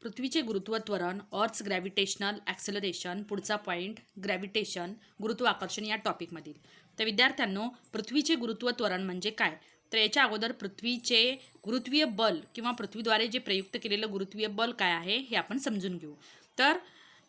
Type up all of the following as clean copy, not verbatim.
पृथ्वीचे गुरुत्व त्वरण ऑर्थ ग्रॅव्हिटेशनल ॲक्सेलरेशन पुढचा पॉईंट ग्रॅव्हिटेशन गुरुत्वाकर्षण या टॉपिकमधील. तर विद्यार्थ्यांनो, पृथ्वीचे गुरुत्व त्वरण म्हणजे काय? तर याच्या अगोदर पृथ्वीचे गुरुत्वीय बल किंवा पृथ्वीद्वारे जे प्रयुक्त केलेलं गुरुत्वीय बल काय आहे हे आपण समजून घेऊ. तर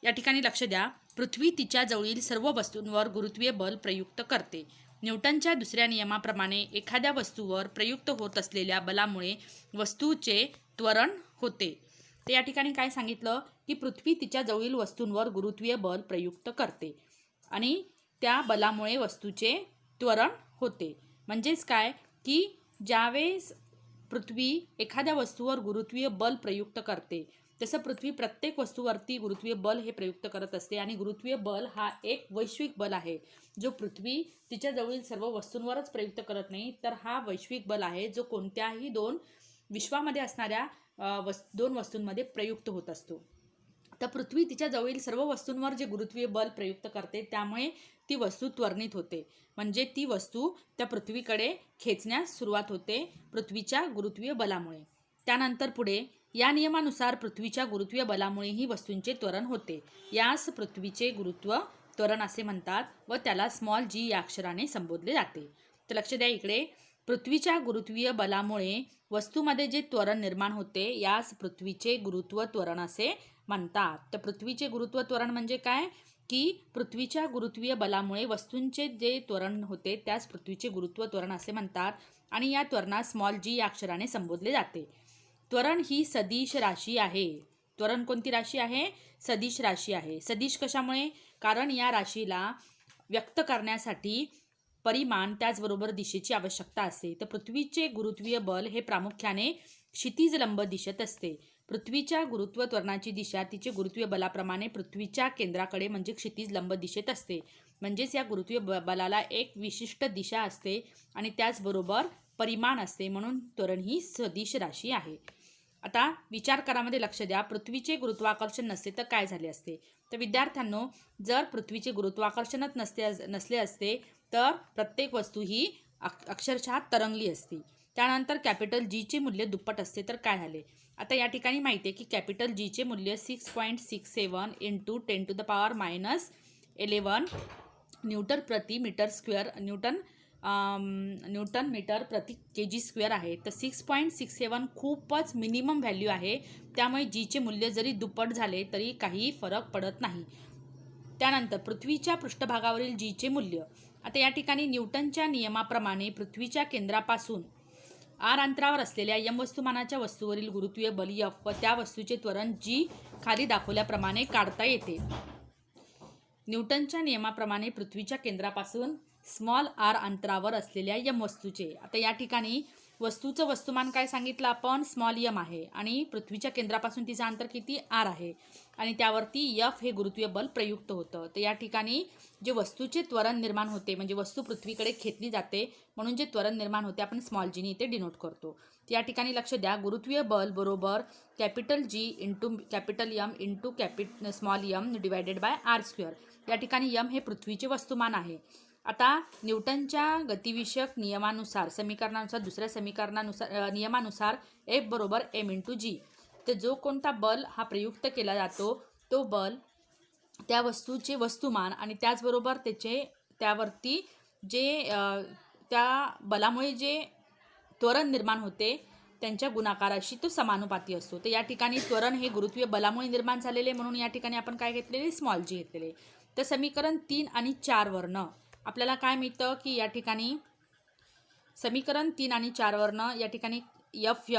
या ठिकाणी लक्ष द्या, पृथ्वी तिच्या जवळील सर्व वस्तूंवर गुरुत्वीय बल प्रयुक्त करते. न्यूटनच्या दुसऱ्या नियमाप्रमाणे एखाद्या वस्तूवर प्रयुक्त होत असलेल्या बलामुळे वस्तूचे त्वरण होते. तर या ठिकाणी काय सांगितलं की पृथ्वी तिच्या जवळील वस्तूंवर गुरुत्वीय बल प्रयुक्त करते आणि त्या बलामुळे वस्तूचे त्वरण होते. म्हणजेच काय की ज्यावेळेस पृथ्वी एखाद्या वस्तूवर गुरुत्वीय बल प्रयुक्त करते तसं पृथ्वी प्रत्येक वस्तूवरती गुरुत्वीय बल हे प्रयुक्त करत असते आणि गुरुत्वीय बल हा एक वैश्विक बल आहे जो पृथ्वी तिच्या जवळील सर्व वस्तूंवरच प्रयुक्त करत नाही, तर हा वैश्विक बल आहे जो कोणत्याही दोन विश्वामध्ये असणाऱ्या दोन वस्तूंमध्ये प्रयुक्त होत असतो. तर पृथ्वी तिच्या जवळील सर्व वस्तूंवर जे गुरुत्वीय बल प्रयुक्त करते त्यामुळे ती वस्तू त्वरणित होते, म्हणजे ती वस्तू त्या पृथ्वीकडे खेचण्यास सुरुवात होते पृथ्वीच्या गुरुत्वीय बलामुळे. त्यानंतर पुढे या नियमानुसार पृथ्वीच्या गुरुत्वीय बलामुळे ही वस्तूंचे त्वरण होते. यास पृथ्वीचे गुरुत्व त्वरण असे म्हणतात व त्याला स्मॉल जी या अक्षराने संबोधले जाते. तर लक्ष द्या इकडे, पृथ्वीच्या गुरुत्वीय बलामुळे वस्तूमध्ये जे त्वरण निर्माण होते यास पृथ्वीचे गुरुत्व त्वरण असे म्हणतात. तर पृथ्वीचे गुरुत्व त्वरण म्हणजे काय की पृथ्वीच्या गुरुत्वीय बलामुळे वस्तूंचे जे त्वरण होते त्यास पृथ्वीचे गुरुत्व त्वरण असे म्हणतात आणि या त्वरणास स्मॉल जी या अक्षराने संबोधले जाते. त्वरण ही सदिश राशी आहे. त्वरण कोणती राशी आहे? सदिश राशी आहे. सदिश कशामुळे? कारण या राशीला व्यक्त करण्यासाठी परिमाण त्याचबरोबर दिशेची आवश्यकता असते. तर पृथ्वीचे गुरुत्वीय बल हे प्रामुख्याने क्षितिज लंब दिशेत असते. पृथ्वीच्या गुरुत्व त्वरणाची दिशा तिचे गुरुत्वीय बलाप्रमाणे पृथ्वीच्या केंद्राकडे म्हणजे क्षितिज लंब दिशेत असते. म्हणजेच या गुरुत्वीय बलाला एक विशिष्ट दिशा असते आणि त्याचबरोबर परिमाण असते, म्हणून त्वरण ही सदिश राशी आहे. आता विचारकारामध्ये लक्ष द्या, पृथ्वीचे गुरुत्वाकर्षण नसते तर काय झाले असते? तर विद्यार्थ्यांनो, जर पृथ्वीचे गुरुत्वाकर्षणच नसले असते तर प्रत्येक वस्तू ही अक्षरशः तरंगली असती. त्यानंतर कॅपिटल जीचे मूल्य दुप्पट असते तर काय झाले? आता या ठिकाणी माहिती आहे की कॅपिटल जीचे मूल्य 6.67 इंटू 10⁻11 न्यूटन प्रति मीटर स्क्वेअर न्यूटन मीटर प्रति kg स्क्वेअर आहे. तर 6.67 खूपच मिनिमम व्हॅल्यू आहे, त्यामुळे जीचे मूल्य जरी दुप्पट झाले तरी काही फरक पडत नाही. त्यानंतर पृथ्वीच्या पृष्ठभागावरील जीचे मूल्य. आता या ठिकाणी न्यूटनच्या नियमाप्रमाणे पृथ्वीच्या केंद्रापासून आर अंतरावर असलेल्या यम वस्तुमानाच्या वस्तूवरील गुरुत्वीय बल F व त्या वस्तूचे त्वरण G खाली दाखवल्याप्रमाणे काढता येते. न्यूटनच्या नियमाप्रमाणे पृथ्वीच्या केंद्रापासून स्मॉल आर अंतरावर असलेल्या यम वस्तूचे. आता या ठिकाणी वस्तूचं वस्तुमान काय सांगितलं आपण? स्मॉल यम आहे आणि पृथ्वीच्या केंद्रापासून तिचं अंतर किती? आर आहे आणि त्यावरती F हे गुरुत्वीय बल प्रयुक्त होतं. तर या ठिकाणी जे वस्तूचे त्वरण निर्माण होते म्हणजे वस्तू पृथ्वीकडे खेचली जाते म्हणून जे त्वरण निर्माण होते आपण स्मॉल जीने इथे डिनोट करतो. या ठिकाणी लक्ष द्या, गुरुत्वीय बल बरोबर capital G into capital M into small m divided by r square. या ठिकाणी यम हे पृथ्वीचे वस्तुमान आहे. आता न्यूटनच्या गतिविषयक नियमानुसार समीकरणानुसार दुसऱ्या नियमानुसार F बरोबर m इंटू जी. तर जो कोणता बल हा प्रयुक्त केला जातो तो बल त्या वस्तूचे वस्तुमान आणि त्याचबरोबर त्यावरती जे त्या बलामुळे जे त्वरण निर्माण होते त्यांच्या गुणाकाराशी तो समानुपाती असतो. तर या ठिकाणी त्वरण हे गुरुत्वीय बलामुळे निर्माण झालेले म्हणून या ठिकाणी आपण काय घेतलेले? स्मॉल जी घेतलेले. तर समीकरण 3 आणि 4 वरनं आपल्याला काय मिळतं की या ठिकाणी समीकरण 3 आणि 4 वरनं या ठिकाणी F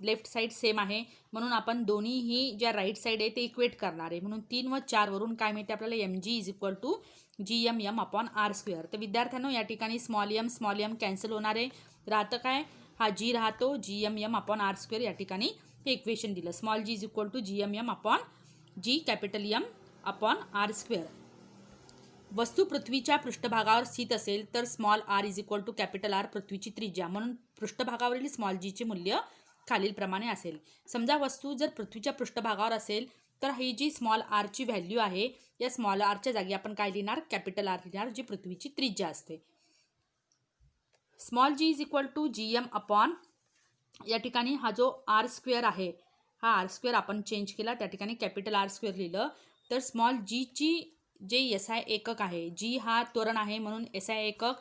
लेफ्ट साईड सेम आहे म्हणून आपण दोन्हीही ज्या राईट साईड आहे ते इक्वेट करणार आहे. म्हणून 3 व 4 वरून काय मिळते आपल्याला? mg is equal to GM upon r square. तर विद्यार्थ्यांनो, या ठिकाणी स्मॉल एम कॅन्सल होणार आहे, राहतं काय? हा जी राहतो GM अपॉन आर स्क्वेअर. या ठिकाणी हे इक्वेशन दिलं, small g is equal to GM upon G capital M upon r square. वस्तू पृथ्वीच्या पृष्ठभागावर स्थित असेल तर small r is equal to capital R पृथ्वीची त्रिज्या, म्हणून पृष्ठभागावरील स्मॉल जीचे मूल्य खालीलप्रमाणे असेल. समजा वस्तू जर पृथ्वीच्या पृष्ठभागावर असेल तर ही जी स्मॉल आरची व्हॅल्यू आहे या स्मॉल आरच्या जागी आपण काय लिहिणार? कॅपिटल आर लिहिणार, जी पृथ्वीची त्रिज्या असते. Small g is equal to GM upon या ठिकाणी हा जो आर स्क्वेअर आहे हा आर स्क्वेअर आपण चेंज केला, त्या ठिकाणी कॅपिटल आर स्क्वेअर लिहिलं. तर स्मॉल जीची जे एस आय एकक आहे, जी हा त्वरण आहे म्हणून एस आय एकक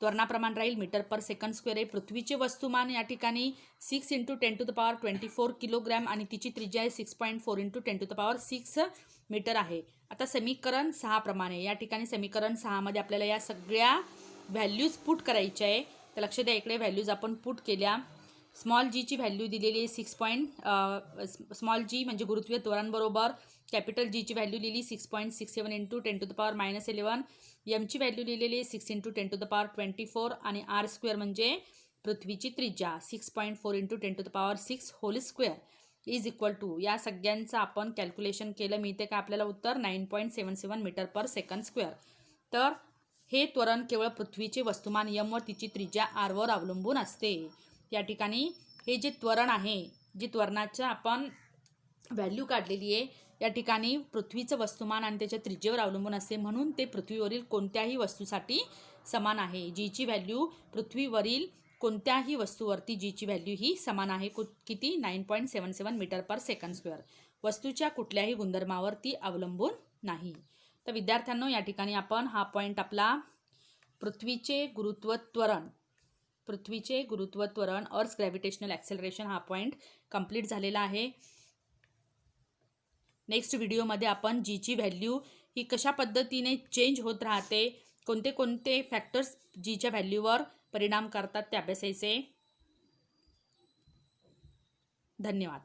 त्वरणाप्रमाण राहील मीटर पर सेकंड स्क्वेअर आहे. पृथ्वीचे वस्तुमान या ठिकाणी 6 × 10⁻24 किलोग्रॅम आणि तिची त्रिज्या आहे 6.4 × 10⁻6 मीटर आहे. आता समीकरण 6 प्रमाणे या ठिकाणी समीकरण 6 मध्ये आपल्याला या सगळ्या व्हॅल्यूज पुट करायच्या आहे. तर लक्ष द्या, इकडे व्हॅल्यूज आपण पुट केल्या. स्मॉल जीची व्हॅल्यू दिलेली आहे स्मॉल जी म्हणजे गुरुत्वीय त्वरण कॅपिटल जीची व्हॅल्यू लिहिली 6.67 × 10⁻11. एमची व्हॅल्यू लिहिलेली आहे 6 × 10⁻24 आणि आर स्क्वेअर म्हणजे पृथ्वीची त्रिज्या 6.4 × 10⁻6 whole square is equal to, या सगळ्यांचं आपण कॅल्क्युलेशन केलं, मिळते का आपल्याला उत्तर 9.77 मीटर पर सेकंड स्क्वेअर. तर हे त्वरण केवळ पृथ्वीचे वस्तुमान यम व तिची त्रिज्या आरवर अवलंबून असते. या ठिकाणी हे जे त्वरण आहे, जे त्वरणाचं आपण व्हॅल्यू काढलेली आहे, या ठिकाणी पृथ्वीचं वस्तुमान आणि त्याच्या त्रिज्येवर अवलंबून असते, म्हणून ते पृथ्वीवरील कोणत्याही वस्तूसाठी समान आहे. जीची व्हॅल्यू पृथ्वीवरील कोणत्याही वस्तूवरती जीची व्हॅल्यू ही समान आहे. किती? 9.77 मीटर पर सेकंड स्क्वेअर. वस्तूच्या कुठल्याही गुणधर्मावर ती अवलंबून नाही. तर विद्यार्थ्यांनो, या ठिकाणी आपण हा पॉईंट आपला पृथ्वीचे गुरुत्व त्वरण अर्थ ग्रॅव्हिटेशनल ॲक्सेलरेशन हा पॉईंट कंप्लीट झालेला आहे. नेक्स्ट व्हिडिओमध्ये आपण जीची व्हॅल्यू ही कशा पद्धतीने चेंज होत राहते, कोणते कोणते फॅक्टर्स जीच्या व्हॅल्यूवर परिणाम करतात ते अभ्यासायचे. धन्यवाद.